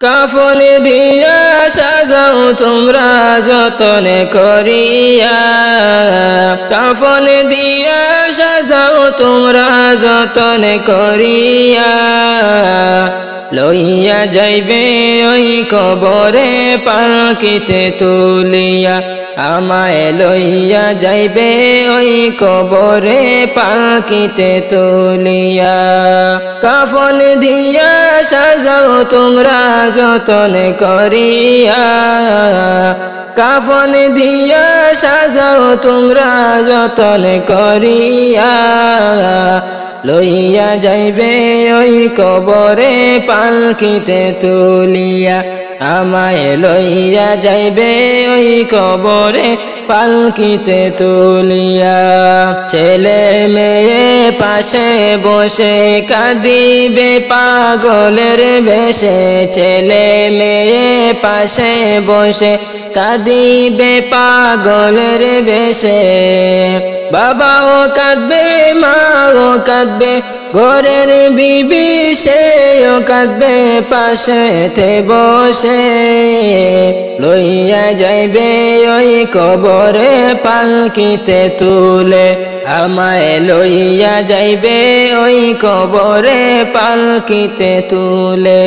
কাফন দিয়া সাজাও তোমরা যতন করিয়া, কাফন দিয়া সাজাও তোমরা যতন করিয়া, লইয়া যাইবে ওই কবরে পালকিতে তুলিয়া, আমায় লইয়া যাইবে ওই কবরে পালকিতে তুলিয়া। কাফন দিয়া সাজাও তোমরা যতন করিয়া, কাফন দিয়া সাজাও তোমরা যতন করিয়া, লইয়া যাইবে ওই কবরে পালকিতে তুলিয়া, আমায় লইয়া যাইবে ওই কবরে পালকিতে তুলিয়া। ছেলে মেয়ে পাশে বসে কাঁদিবে পাগলের বেশে, ছেলে মেয়ে পাশে বসে কাঁদিবে পাগলের বেশে, বাবাও কাঁদবে মাও কাঁদবে ঘরের বিবি সেও কাঁদবে পাশেতে বসে, লইয়া যাইবে ওই কবরে পালকিতে তুলে, আমায় লইয়া যাইবে ওই কবরে পালকিতে তুলে।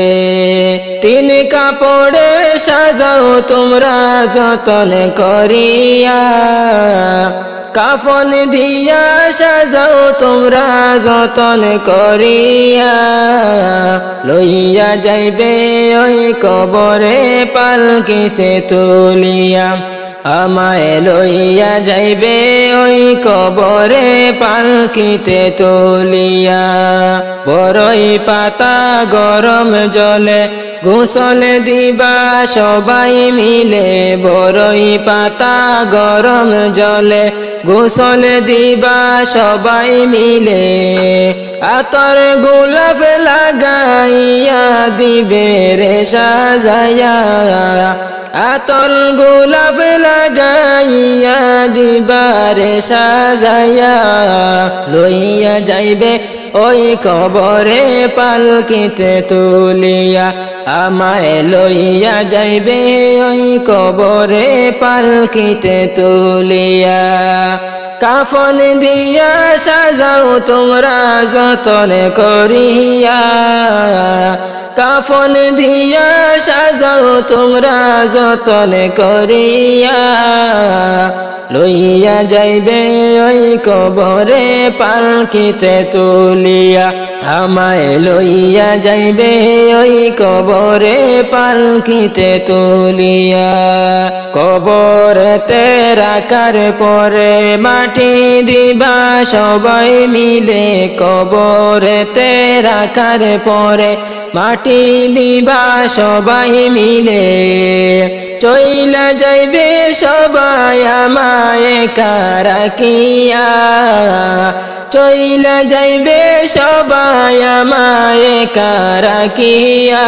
তিন কাপড়ে সাজাও তোমরা যতন করিয়া, কাফন দিয়া সাজাও তোমরা যতন করিয়া, লইয়া যাইবে ওই কবরে পালকিতে তুলিয়া, আমায় লইয়া যাইবে ওই কবরে পালকিতে তুলিয়া। বড়ই পাতা গরম জলে গোসল দিবা সবাই মিলে, বড়ই পাতা গরম জলে গোসল দিবা সবাই মিলে, আতর গোলাপ লাগাইয়া দিবে রে সাজাইয়া, আতর গোলাপ লাগাইয়া দিবারে সাজাইয়া, লইয়া যাইবে ওই কবরে পালকিতে তুলিয়া, আমায় লইয়া যাইবে ওই কবরে পালকিতে তুলিয়া। কাফন দিয়া সাজাও তোমরা যতন করিয়া, কাফন দিয়া সাজাও তোমরা যতন করিয়া, লইয়া যাইবে ওই কবরে পালকিতে তুলিয়া, আমায় লইয়া যাইবে ওই কবরে পালকিতে তুলিয়া। কবরেতে রাখার পরে মাটি দিবা সবাই মিলে, কবরেতে রাখার পরে মাটি দিবা সবাই মিলে, চইলা যাইবে সবাই আমায় কারাকিয়া, চইলা যাইবে সবাই আমায় কারাকিয়া,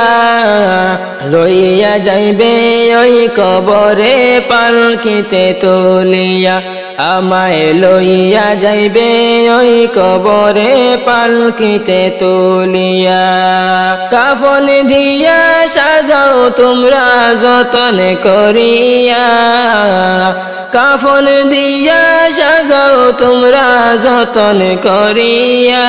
লইয়া যাইবে ওই কবরে পালকিতে তুলিয়া, আমায় লইয়া যাইবে ওই কবরে পালকিতে তুলিয়া। কাফন দিয়া সাজাও তোমরা যতন করিয়া, কাফন দিয়া সাজাও তোমরা যতন করিয়া,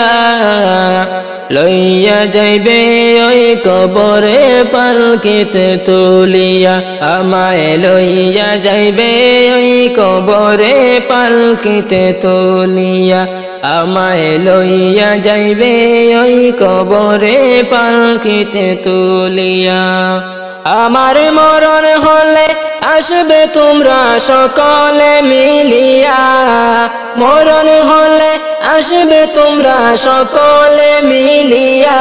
লইয়া যাইবে ওই কবরে পালকিতে তুলিয়া, আমায় লইয়া যাইবে ওই কবরে পালকিতে তুলিয়া, আমায় লইয়া যাইবে ওই কবরে পালকিতে তুলিয়া। আমার মরণ হলে আসবে তোমরা সকলে মিলিয়া, মরণ হলে আসবে তোমরা সকলে মিলিয়া,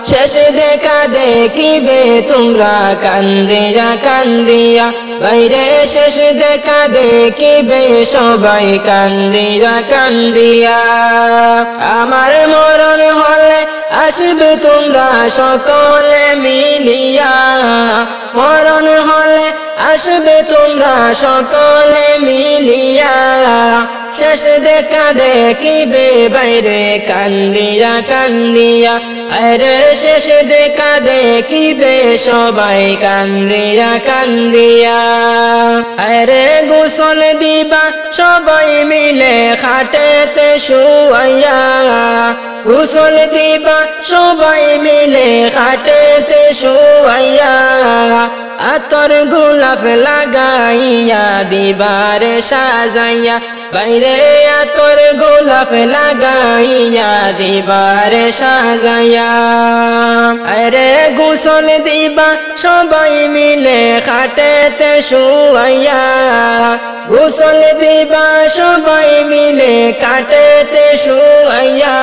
শেষ দেখা দেখিবে তোমরা কান্দিয়া কান্দিয়া, বাইরে শেষ দেখা দেখিবে সবাই কান্দিয়া কান্দিয়া। আমার মরণ হলে আসবে তোমরা সকলে মিলিয়া, মরণ হলে আসবে তোমরা সকলে মিলিয়া শেষ দেখা দেখিবে বাইরে কান্দিয়া কান্দিয়া আরে শেষ দেখা দেখিবে সবাই কান্দিয়া কান্দিয়া আরে গোসল দিবা সবাই মিলে খাটেতে শুয়াইয়া গোসল দিবা সবাই মিলে খাটেতে শুয়াইয়া আতর গোলাপ লাগাইয়া দিবারে সাজাইয়া বাইরে আতর গোলাপ লাগাইয়া দিবারে সাজাইয়া আরে গোসল দিবা সবাই মিলে খাটেতে শুয়াইয়া গোসল দিবা সবাই মিলে কাটেতে শুয়াইয়া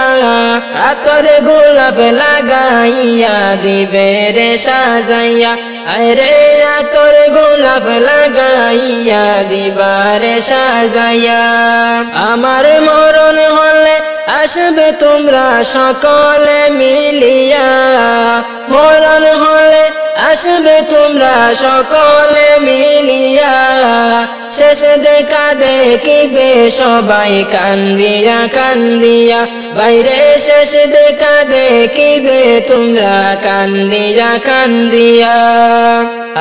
আতর গোলাপ লাগাইয়া দিবেরে সাজাইয়া আরে আতর গোলাপ লাগাইয়া দিবারে সাজাইয়া আমার মরণ হলে আসবে তোমরা সকলে মিলিয়া মরণ হলে আসবে তোমরা সকলে মিলিয়া শেষ দেখা দেখিবে সবাই কান্দিয়া কান্দিয়া বাইরে শেষ দেখা দেখিবে তোমরা কান্দিয়া কান্দিয়া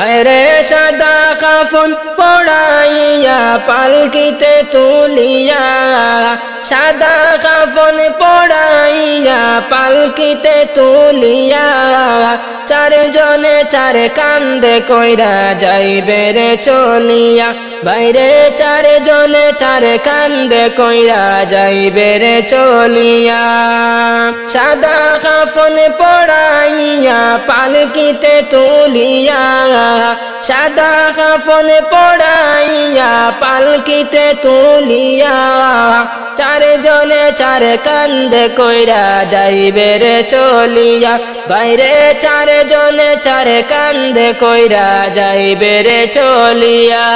আরে সাদা কাফন পড়াইয়া পালকিতে তুলিয়া সাদা কাফন পড়াইয়া পালকিতে তুলিয়া চারজনে চার কান্দে কইরা যাইবে রে চলিয়া বাইরে চারজনে চার কান্দে কইরা যাইবে রে চলিয়া সাদা কাফন পড়াইয়া পালকিতে তুলিয়া সাদা কাফন পড়াইয়া পালকিতে তুলিয়া চারজনে চার কান্দে কইরা যাইবে রে চলিয়া বাইরে চারজনে চার কান্দে কইরা যাইবে রে চলিয়া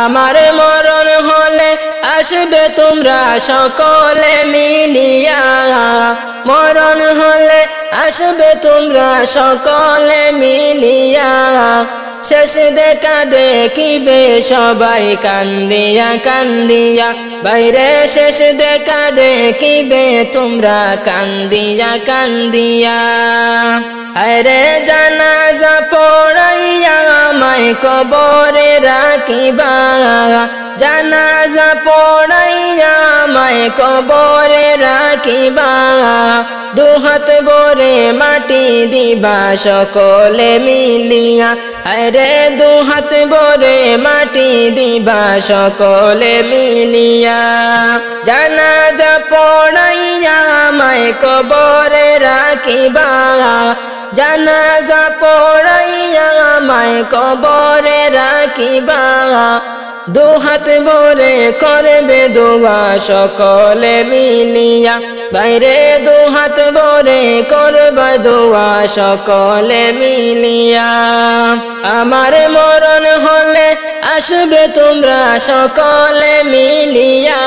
আমার মরণ হলে আসবে তোমরা সকলে মিলিয়া মরণ হলে আসবে তোমরা সকলে মিলিয়া শেষ দেখা দেখিবে সবাই কান্দিয়া কান্দিয়া বাইরে শেষ দেখা দেখিবে তোমরা কান্দিয়া কান্দিয়া আরে জানাজা পড়াইয়া আমায় কবরে রাখিবা জানাজা পড়াইয়া আমায় কবরে রাখিবা দুহাত ভরে মাটি দিবা সকলে মিলিয়া আরে দুহাত ভরে মাটি দিবা সকলে মিলিয়া জানাজা পড়াইয়া আমায় কবরে রাখিবা জানাজা পড়াইয়া আমায় কবরে রাখিবা দুহাত ভরে করবে দোয়া সকলে মিলিয়া বাইরে দুহাত ভরে করবে দোয়া সকলে মিলিয়া আমার মরণ হলে আসবে তোমরা সকলে মিলিয়া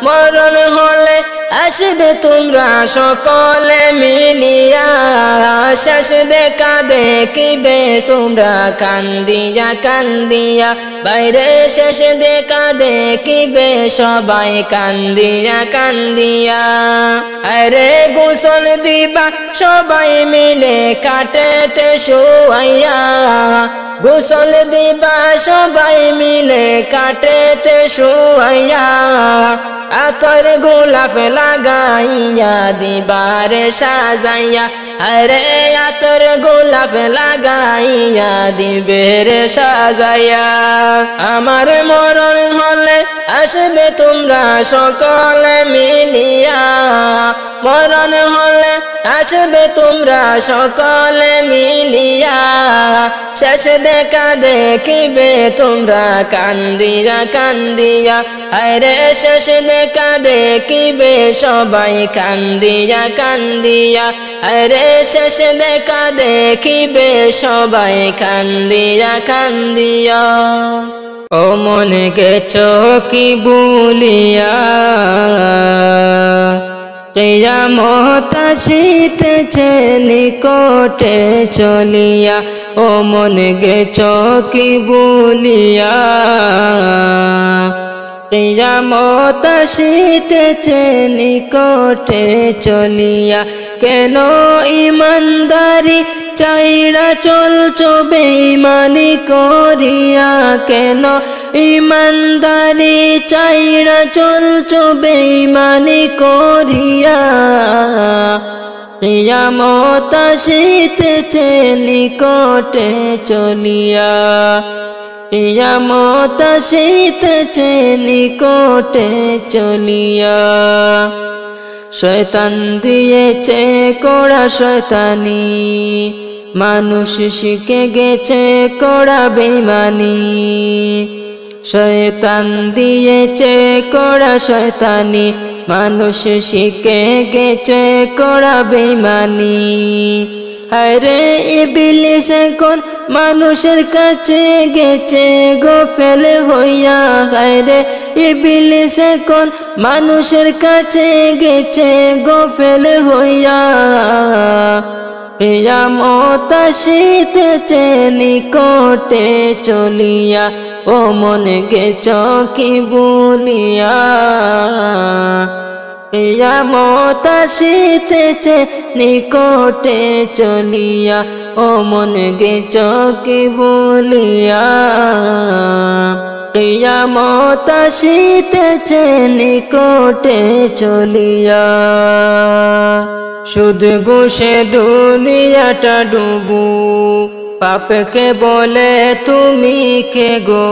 মরণ হলে আসবে তোমরা সকলে মিলিয়া শেষ দেখা দেখিবে তোমরা কান্দিয়া কান্দিয়া বাইরে শেষ দেখা দেখিবে সবাই কান্দিয়া কান্দিয়া আরে গোসল দিবা সবাই মিলে কাটেতে শুয়াইয়া গোসল দিবা সবাই মিলে কাটেতে শুয়াইয়া আতর গোলাপ লাগাইয়া দিবারে সাজাইয়া আরে আতর গোলাপ লাগাইয়া দিবেরে সাজাইয়া আমার মরণ হলে আসবে তোমরা সকলে মিলিয়া মরণ হলে আসবে তোমরা সকলে মিলিয়া শেষ দেখা দেখিবে তোমরা কান্দিয়া কান্দিয়া আরে শেষ দেখা দেখিবে সবাই কান্দিয়া কান্দিয়া আরে শেষ দেখা দেখিবে সবাই কান্দিয়া কান্দিয়া ও মনে গেছো কি ভুলিয়া কিয়ামত আসিতেছে নিকটে চলিয়া, ও মন গেছ কি ভুলিয়া। কিয়ামত আসিতেছে নিকটে চলিয়া, কেন ইমানদারি চাইরা চলছো বেঈমানি করিয়া, কেন ইমানদারি চাইরা চলছো বেঈমানি করিয়া। কিয়ামত আসিতেছে নিকটে চলিয়া, কিয়ামত আসিতেছে নিকটে চলিয়া। শয়তান দিয়েছে কড়া শয়তানি, মানুষ শিখে গেছে কড়া বেঈমানি। শয়তান দিয়েছে কড়া শয়তানি, মানুষ শিখে গেছে কড়া বেঈমানি। হায়রে ইবলিস এখন মানুষের কাছে গেছে গোফেল হইয়া, হায়রে ইবলিস এখন মানুষের কাছে গেছে গোফেল হইয়া। কিয়ামত আসিতেছে নিকটে চলিয়া, ও মনে গেছ কি ভুলিয়া। কিয়ামত আসিতেছে নিকটে চলিয়া, ও মনে গেছ কি ভুলিয়া। কিয়ামত আসিতেছে নিকটে চলিয়া। সুদ ঘুষে দুনিয়াটা ডুবু, পাপকে বলে তুমি কে গো।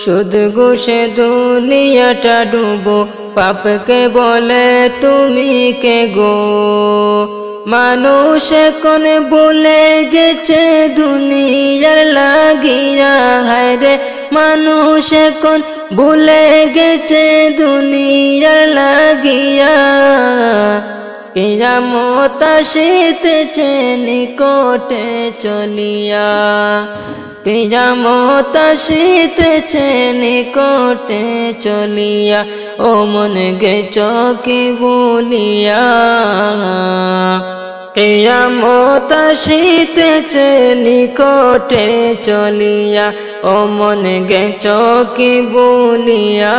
সুদ ঘুষে দুনিয়াটা ডুবো, পাপকে বলে তুমি কে গো। মানুষ এখন ভুলে গেছে দুনিয়ার লাগিয়া, হায়রে মানুষ এখন ভুলে গেছে দুনিয়ার লাগিয়া। কিয়ামত আসিতেছে নিকটে চলিয়া, কিয়ামত আসিতেছে নিকটে চলিয়া, ও মন গেছ কি ভুলিয়া। কিয়ামত আসিতেছে নিকটে চলিয়া, ও মন গেছ কি ভুলিয়া।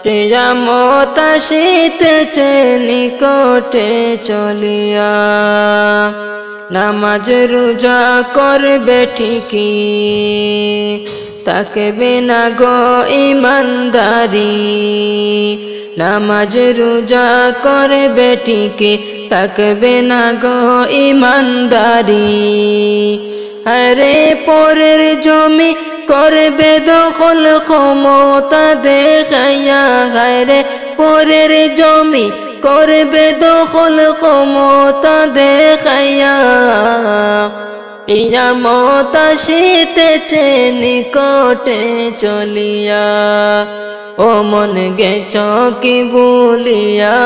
কিয়ামত আসিতেছে নিকটে চলিয়া। নামাজ রোজা করবে ঠিকই, তাকবে না গো ইমানদারি। নামাজ রোজা করবে ঠিকই, তাকবে না গো ইমানদারি। আরে পরের জমি করবে দখল ক্ষমতা দেখাইয়া, হায়রে পরের জমি করবে দখল ক্ষমতা দেখাইয়া। কিয়ামত আসিতেছে নিকটে চলিয়া, ও মন গেছ কি ভুলিয়া।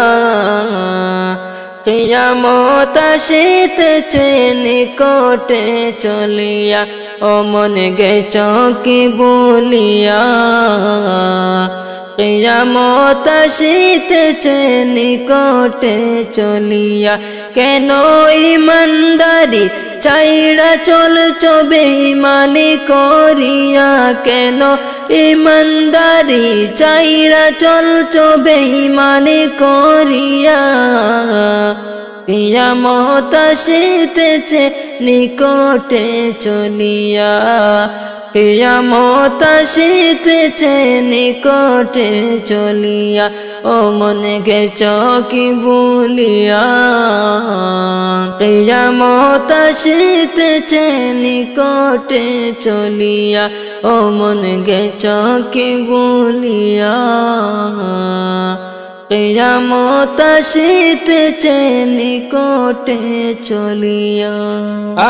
কিয়ামত আসিতেছে নিকটে চলিয়া, ও মন গেছ কি ভুলিয়া। কিয়ামত আসিতেছে নিকটে চলিয়া, কেন ইমানদারি চাইরা চলছো বেঈমানি করিয়া, কেন ইমানদারি চাইরা চলছো বেঈমানি করিয়া। কিয়ামত আসিতেছে নিকটে চলিয়া, কিয়ামত আসিতেছে নিকটে চলিয়া, ও মনে গেছ কি ভুলিয়া। কিয়ামত আসিতেছে নিকটে চলিয়া, ও মনে গেছ কি ভুলিয়া। কিয়ামত আসিতেছে নিকটে চলিয়া।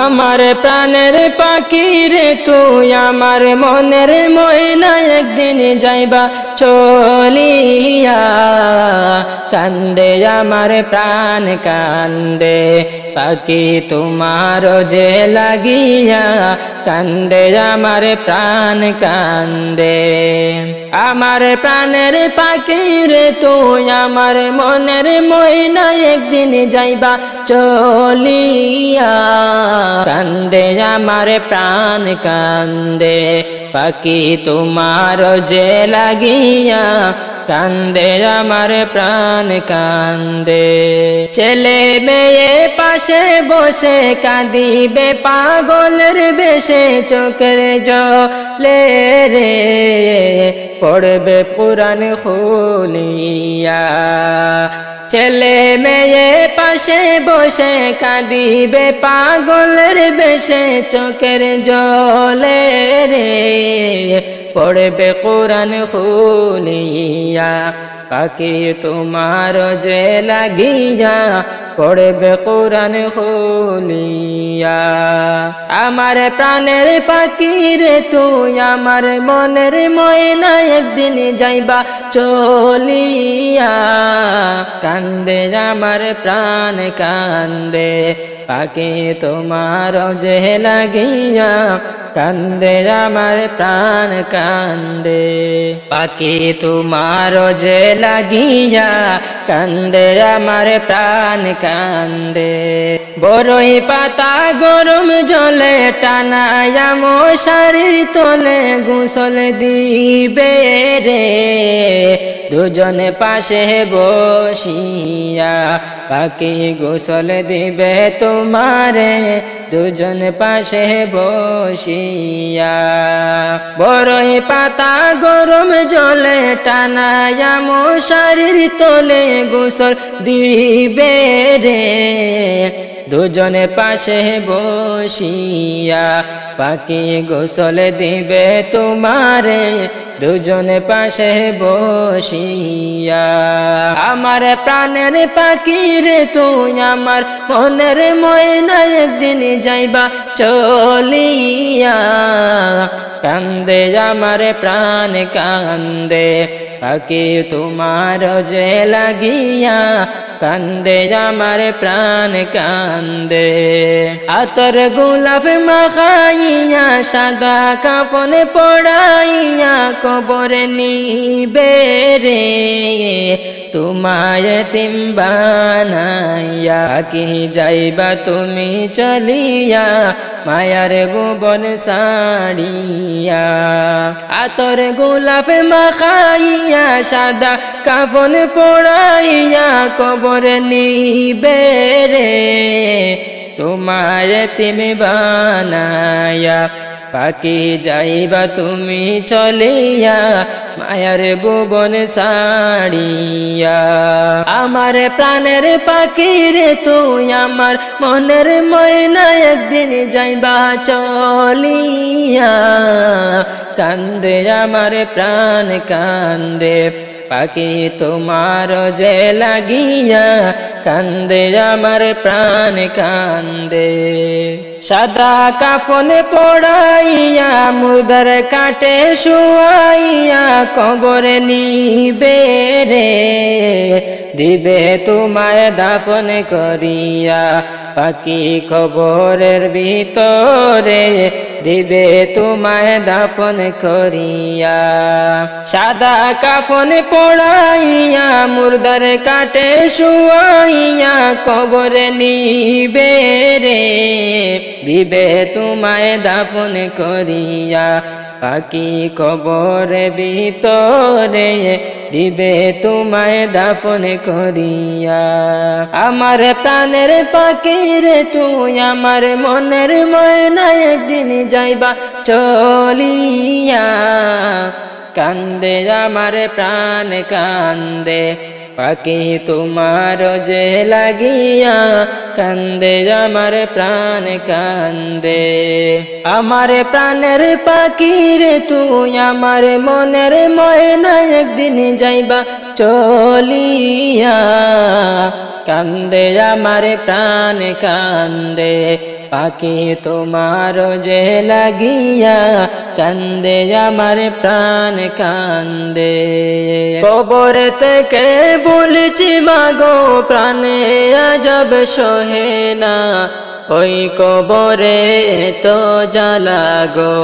আমার প্রাণের পাখি রে তুই, আমার মনের ময়না, একদিন যাইবা চলিয়া। কান্দে আমার প্রাণ কান্দে, পাখি তোমার যে লাগিয়া, কান্দে আমার প্রাণ কান্দে। আমার প্রাণের পাখি রে তুই আমার মনের ময়না একদিন যাইবা চলিয়া কান্দে আমার প্রাণ কান্দে পাখি তোমার যে লাগিয়া কান্দে আমার প্রাণ কান্দে ছেলে মেয়ে পাশে বসে কাঁদিবে পাগলের বেশে চোখের জলে রে পড়বে কুরআন খুলিয়া ছেলে মেয়ে পাশে বসে কাঁদিবে পাগলের বেশে চোখের জলে রে পড়বে কুরআন খুলিয়া পাখি তোমার যে লাগিয়া পড়বে কুরআন খুলিয়া আমার প্রাণের পাখি রে তুই আমার মনের ময়না একদিন যাইবা চলিয়া কান্দে আমার প্রাণ কান্দে পাখি তোমার যে লাগিয়া কান্দে আমার প্রাণ কান্দে পাখি তোমার যে লাগিয়া কান্দে আমার প্রাণ কান্দে বড়ই পাতা গরম জলে টানায়া মশারির তলে গোসল দিবে রে দুজনে পাশে বসিয়া পাখি গোসল দিবে তোমারে দুজন পাশে বসিয়া বড়ই পাতা গরম জলে টানায়া মশারির তলে গোসল দিবে রে দুজনে পাশে বসিয়া পাখি গোসল দিবে তোমারে দুজনে পাশে বসিয়া আমার প্রাণের পাখি রে তুই আমার মনের ময়না একদিন যাইবা চলিয়া কান্দে আমার প্রাণ কান্দে পাখি তোমার যে লাগিয়া কান্দে আমার প্রাণ কান্দে আতর গোলাপ মাখাইয়া সাদা কাফন পড়াইয়া কবর নিবে রে তোমায় এতিম বানাইয়া কি যাইবা তুমি চলিয়া মায়ার ভুবন সাড়িয়া আতর গোলাপ মাখাইয়া সাদা কাফন পড়াইয়া কবর নিবে রে তোমায় এতিম বানাইয়া পাখি যাইবা তুমি চলিয়া মায়ার ভুবন সাড়িয়া আমার প্রাণের পাখি রে তুই আমার মনের ময়না একদিন যাইবা চলিয়া কান্দে আমার প্রাণ কান্দে পাখি তোমার যে লাগিয়া কান্দে আমার প্রাণ কান্দে সাদা কাফনে পড়াইয়া মুদার কাটে শুয়াইয়া কবর নিবে রে দিবে তোমায় দাফন করিয়া পাখি কবরের ভিতরে দিবে তোমায় দাফন করিয়া সাদা কাফন পড়াইয়া মুর্দার কাটে শুয়াইয়া কবর নিবে রে দিবে তোমায় দাফন করিয়া পাখি কবর ভিতরে দিবে তোমায় দাফন করিয়া আমার প্রাণের পাখি রে তুই আমার মনের ময়না একদিন যাইবা চলিয়া কান্দে আমার প্রাণ কান্দে পাখি তোমার যে লাগিয়া কান্দে আমার প্রাণ কান্দে আমার প্রাণের পাখি রে তুই আমার মনের ময়না একদিন যাইবা চলিয়া কান্দে আমার প্রাণ কান্দে পাখি তোমার যে লাগিয়া কান্দে আমার প্রাণ কান্দে কবর থেকে বলছি মাগো প্রাণে আজব সহে না ওই কবরে তো জ্বালা গো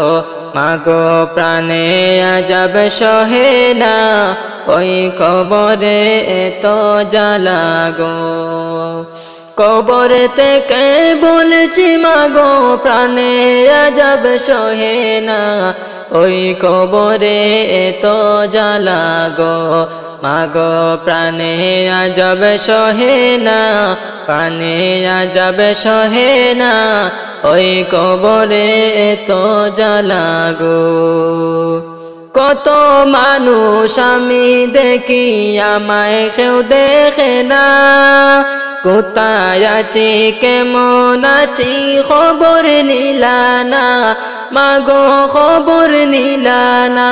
মাগো প্রাণে আজব সহে না ওই কবরে তো জ্বালা গো কবর থেকে বলছি মাগো প্রাণে আজব সহে না ওই কবরে তো জ্বালা গো মাগো প্রাণে আজব সহে না প্রাণে আজব সহে না ওই কবরে তো জ্বালা গো কত মানুষ আমি দেখি আমায় কেউ দেখে না কোথায় আছি কেমন আছি খবর নিলা না মাগো খবর নিলা না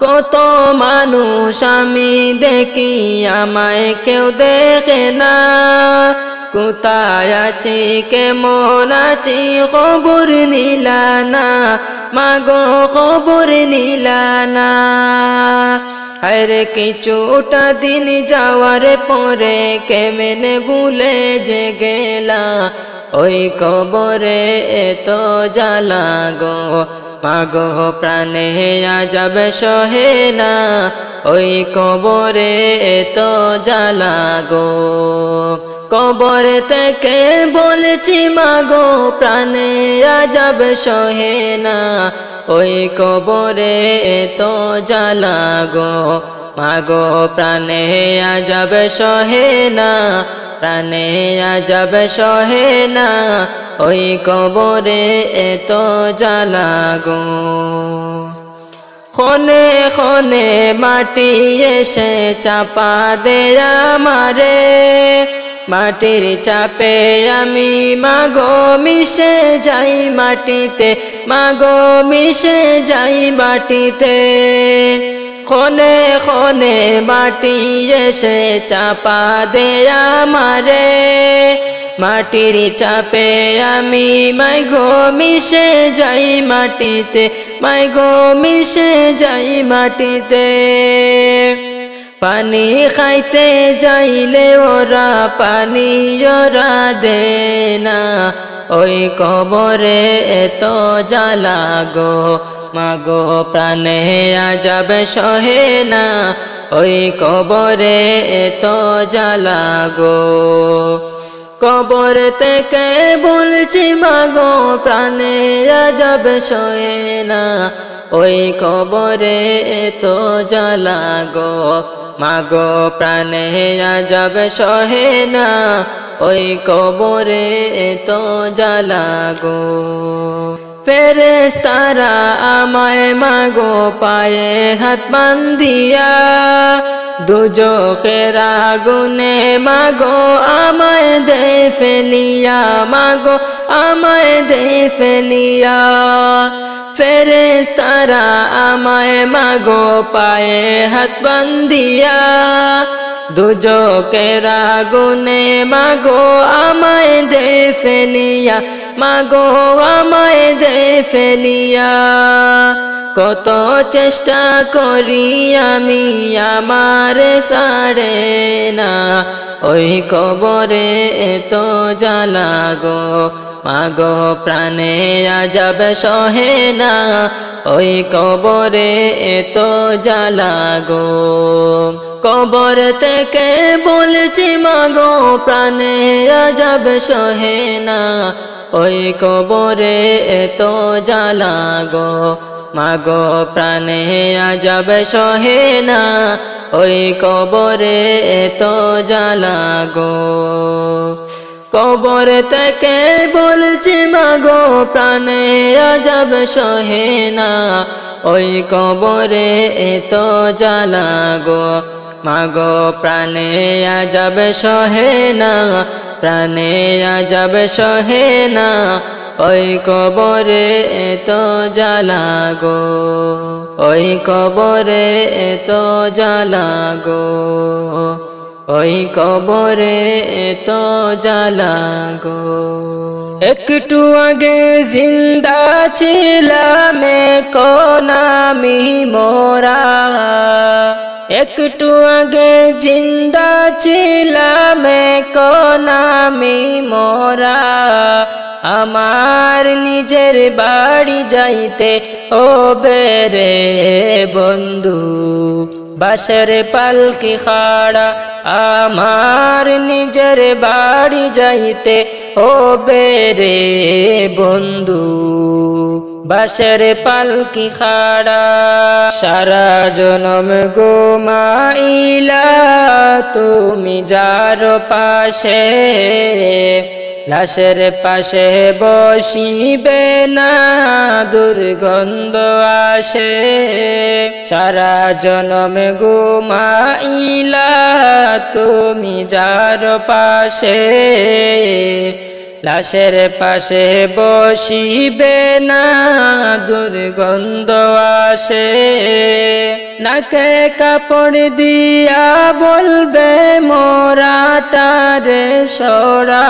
কত মানুষ আমি দেখি আমায় কেউ দেখে না কোথায় আছি কেমন আছি খবর নিলা না মাগো খবর নিলা না আরে কিছুটা দিন যাওয়ার পরে কেমনে ভুলে যে গেলা ওই কবরে এতো জ্বালা গো মাগো প্রাণে আজব সহে না ওই কবরে এতো জ্বালা গো কবর থেকে বলছি মাগো প্রাণে আজব সহে না ওই কবরে এতো জ্বালা গো মাগো প্রাণে আজব সহে না প্রাণে আজব সহে না ওই কবরে এতো জ্বালা গো খনে খনে মাটি এসে চাপা দে আমারে মাটির চাপে আমি মাগো মিশে যাই মাটিতে মাগো মিশে যাই মাটিতে খনে খনে মাটি এসে চাপা দে আমারে মাটির চাপে আমি মাগো মিশে যাই মাটিতে মাগো মিশে যাই মাটিতে পানি খাইতে যাইলে ওরা পানি ওরা দে না ওই কবরে এতো জ্বালা গো মাগো প্রাণে আজব সহে না ওই কবরে এতো জ্বালা গো কবর থেকে বলছি মাগো প্রাণে আজব সহে না ওই কবরে এতো জ্বালা গো মাগো প্রাণে আজব সহে না ওই কবরে এতো জ্বালা গো ফেরেশতারা আমায় মাগো পায়ে হাত বান্ধিয়া দুজখের আগুনে মাগো আমায় দে ফেলিয়া মাগো আমায় দে ফেলিয়া ফেরেশতারা আমায় মাগো পায়ে হাত বান্ধিয়া দুজখের আগুনে মাগো আমায় দে ফেলিয়া মাগো আমায় দে ফেলিয়া কত চেষ্টা করি আমি আমার ছাড়ে না ওই কবরে এতো জ্বালা গো মাগো প্রাণে আজব সহে না ওই কবরে এতো জ্বালা গো কবর থেকে বলছি মাগো প্রাণে আজব সহে না ওই কবরে এতো জ্বালা গো মাগো প্রাণে আজব সহে না ওই কবরে এতো জ্বালা গো কবর থেকে বলছি মাগো প্রাণে আজব সহে না ওই কবরে এতো জ্বালা গো মাগো প্রাণে আজব সহে না প্রাণে আজব সহে না ওই কবরে এতো জ্বালা গো ওই কবরে এতো জ্বালা গো ওই কবরে এতো জ্বালা গো একটু আগে জিন্দা ছিলাম কোন আমি মোরা একটু আগে জিন্দা ছিলাম এখন আমি মরা আমার নিজের বাড়ি যাইতে হবে রে বন্ধু বাঁশের পালকি খাড়া আমার নিজের বাড়ি যাইতে হবে রে বন্ধু বাঁশের পালকি খাড়া সারা জনম ঘুমাইলা তুমি যার পাশে লাশের পাশে বসিবে না দুর্গন্ধ আসে সারা জনম ঘুমাইলা তুমি যার পাশে লাশের পাশে বসিবে না দুর্গন্ধ আসে নাকে কাপড় দিয়া বলবে মোরাটারে সরা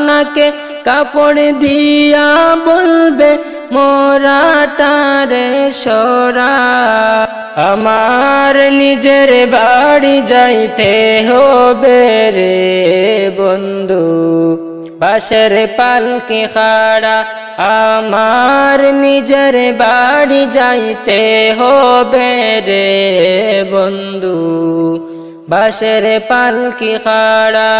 নাকে কাপড় দিয়া বলবে মোরাটারে সরা আমার নিজের বাড়ি যাইতে হবে রে বন্ধু বাঁশের পালকি খাড়া আমার নিজের বাড়ি যাইতে হবে রে বন্ধু বাঁশের পালকি খাড়া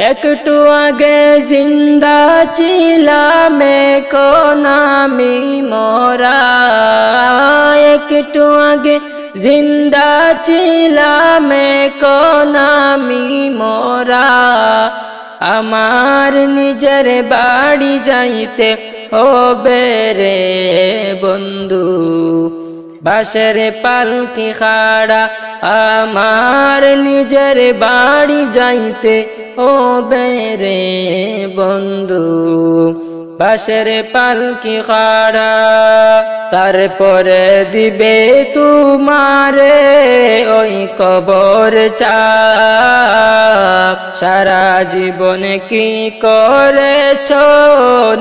একটু আগে জিন্দা ছিলাম এখন আমি মরা একটু আগে জিন্দা ছিলাম এখন আমি মরা আমার নিজের বাড়ি যাইতে হবে রে বন্ধু বাঁশের পালকি খাড়া আমার নিজের বাড়ি যাইতে হবে রে বন্ধু বাঁশের পালকি খাড়া তারপরে দিবে তোমারে ওই কবর চাপ সারা জীবন কি করেছ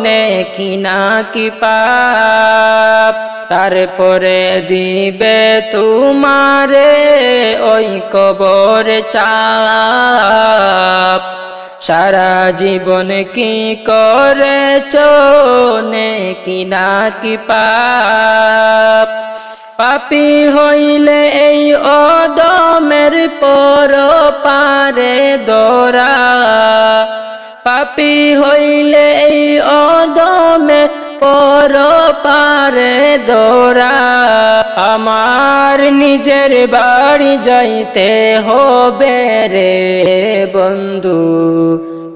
নেকি নাকি পাপ তারপরে দিবে তোমারে ওই কবর চাপ সারা জীবন কি করেছ নেকি নাকি পাপ পাপী হইলে এই অদমের পর পারে দরা পাপী হইলে এই অদমের পর পারে দরা আমার নিজের বাড়ি যাইতে হবে রে বন্ধু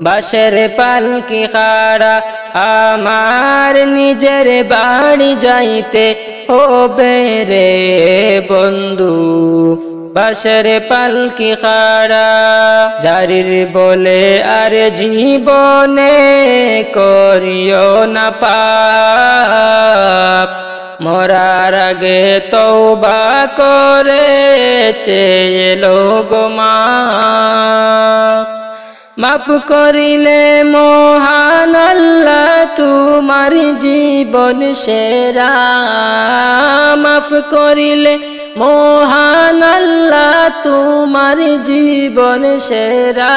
বাঁশের পালকি খাড়া আমার নিজের বাড়ি যাইতে হবে রে বন্ধু বাঁশের পালকি খাড়া জারির বলে আর জীবনে করিও না পাপ মরার আগে তওবা করে চেলো গো মাফ করিলে মহান আল্লাহ তোমার জীবন সেরা মাফ করিলে মহান আল্লাহ তোমার জীবন সেরা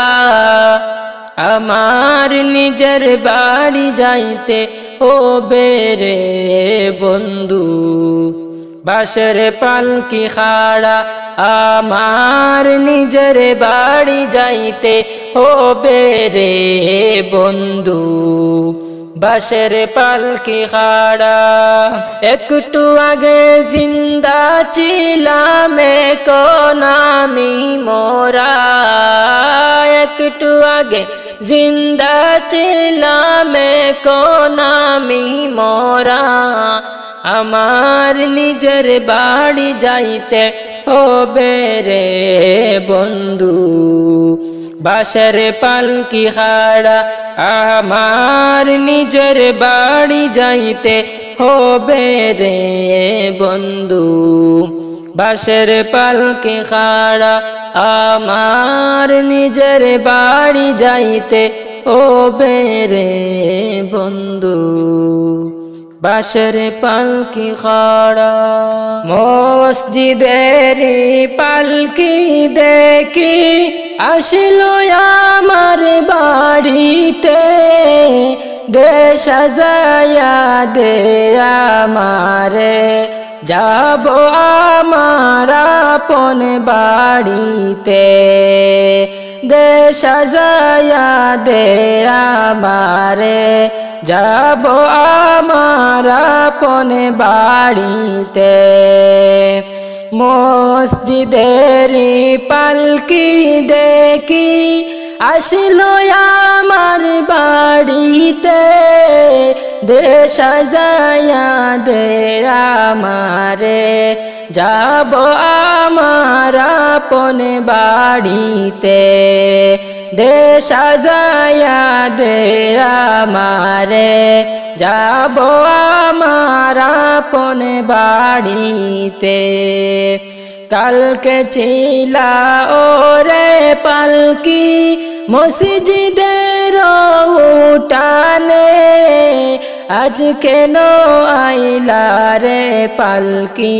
আমার নিজের বাড়ি যাইতে হবে রে বন্ধু বাঁশের পালকি খাড়া আমার নিজের বাড়ি যাইতে হবে রে বন্ধু বাঁশের পালকি খাড়া একটু আগে জিন্দা ছিলাম এখন আমি মরা একটু আগে জিন্দা ছিলাম এখন আমি মরা আমার নিজের বাড়ি যাইতে হবে রে বন্ধু বাঁশের পালকি খাড়া আমার নিজের বাড়ি যাইতে হবে রে বন্ধু বাঁশের পালকি খাড়া আমার নিজের বাড়ি যাইতে হবে রে বন্ধু বাঁশের পালকি খাড়া মসজিদের পালকি দেখি আসিল আমার বাড়িতে দে সাজায়া দে আমারে যাব আমার আপন বাড়িতে দে সাজায়া দে আমারে যাব আমার আপন বাড়িতে মসজিদের পালকি দেখি আসিল আমার বাড়িতে দে সাজায়া দে আমারে যাব আমার আপন বাড়িতে দে সাজায়া দে আমারে যাব আমার আপন বাড়িতে কালকে ছিলা ওরে পালকি মসজিদের উঠানে আজ কেন আইলা রে পালকি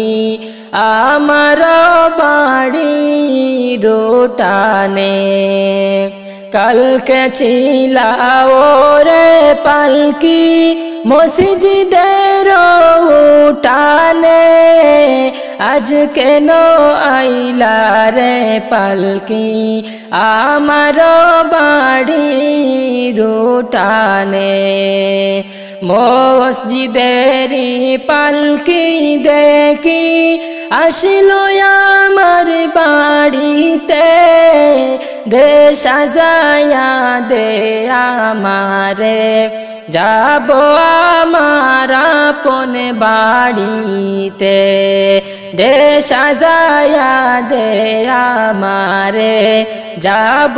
আমার বাড়ির উঠানে কালকে ছিলা ওরে পালকি মসজিদের উঠানে আজ কেন আইলা রে পালকি আমার বাড়ির উঠানে মসজিদের পালকি দেখি আসিল আমার বাড়িতে দে সাজায়া দে আমারে যাব আমার আপন বাড়িতে দে সাজায়া দে আমারে যাব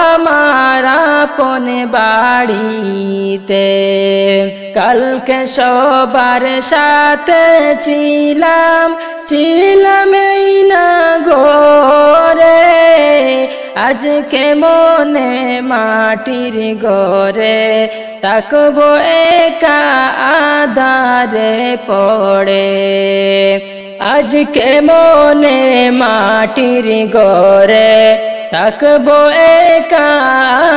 আমার আপন বাড়িতে কালকে সবার সাথে ছিলাম এই না ঘরে আজকে মনে মাটির ঘরে তাকবো একা আধারে পড়ে আজকে মনে মাটির ঘরে তাকবো একা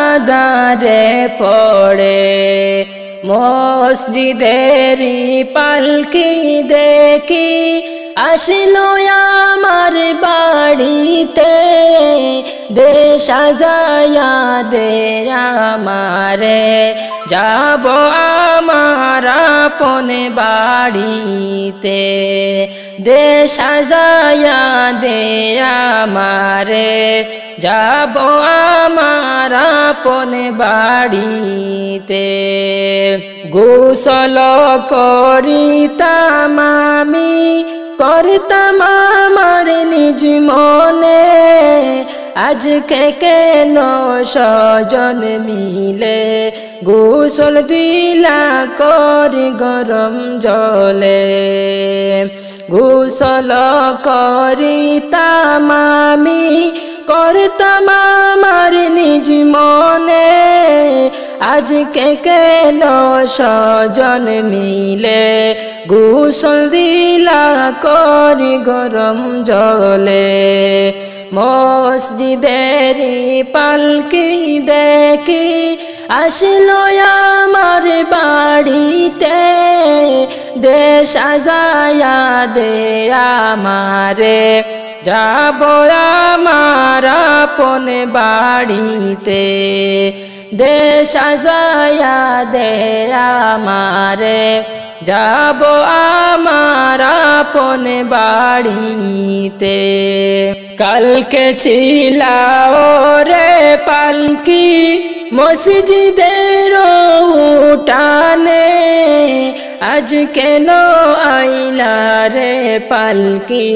আধারে পড়ে মসজিদের পালকি দেখি আসিল আমার বাড়িতে দে সাজায়া দে আমারে যাব আমার আপন বাড়িতে দে সাজায়া দে আমারে যাব আমার আপন বাড়িতে গোসল করিতাম আমি করতাম আমার নিজ মনে আজকে কেন সজন মিলে গোসল দিলা করি গরম জলে গোসল করিতাম আমি করতাম আমার নিজ মনে আজকে কেন সজন মিলে গোসল দিলা করি গরম জলে মসজিদের পালকি দেখি আসিল আমার বাড়িতে দে সাজায়া দে আমারে যাব আমার আপন বাড়িতে দে সাজায়া দে আমারে যাব আমার আপন বাড়িতে কালকে ছিলা ওরে পালকি মসজিদের উঠানে আজ কেন আইলা রে পালকি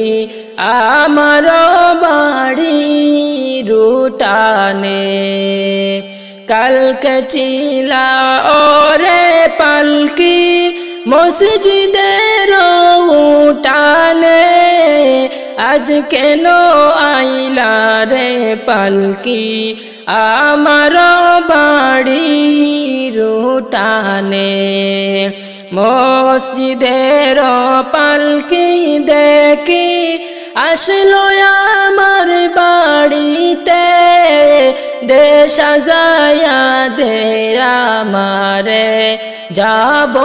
আমার বাড়ির উঠানে কালকে ছিলা ওরে পালকি মসজিদের উঠানে আজ কেন আইলা রে পালকি আমার বাড়ির উঠানে মসজিদের পালকি দেখি আসলো আমার বাড়িতে, দে সাজায়া দে আমারে, যাব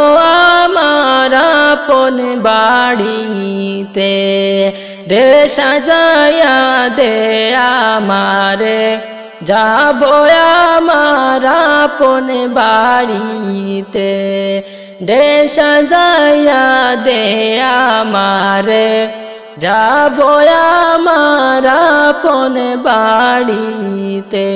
আমার আপন বাড়িতে, দে সাজায়া দে আমারে, যাব আমার আপন বাড়িতে, দে সাজায়া দে আমারে, যাব আমার আপন বাড়িতে।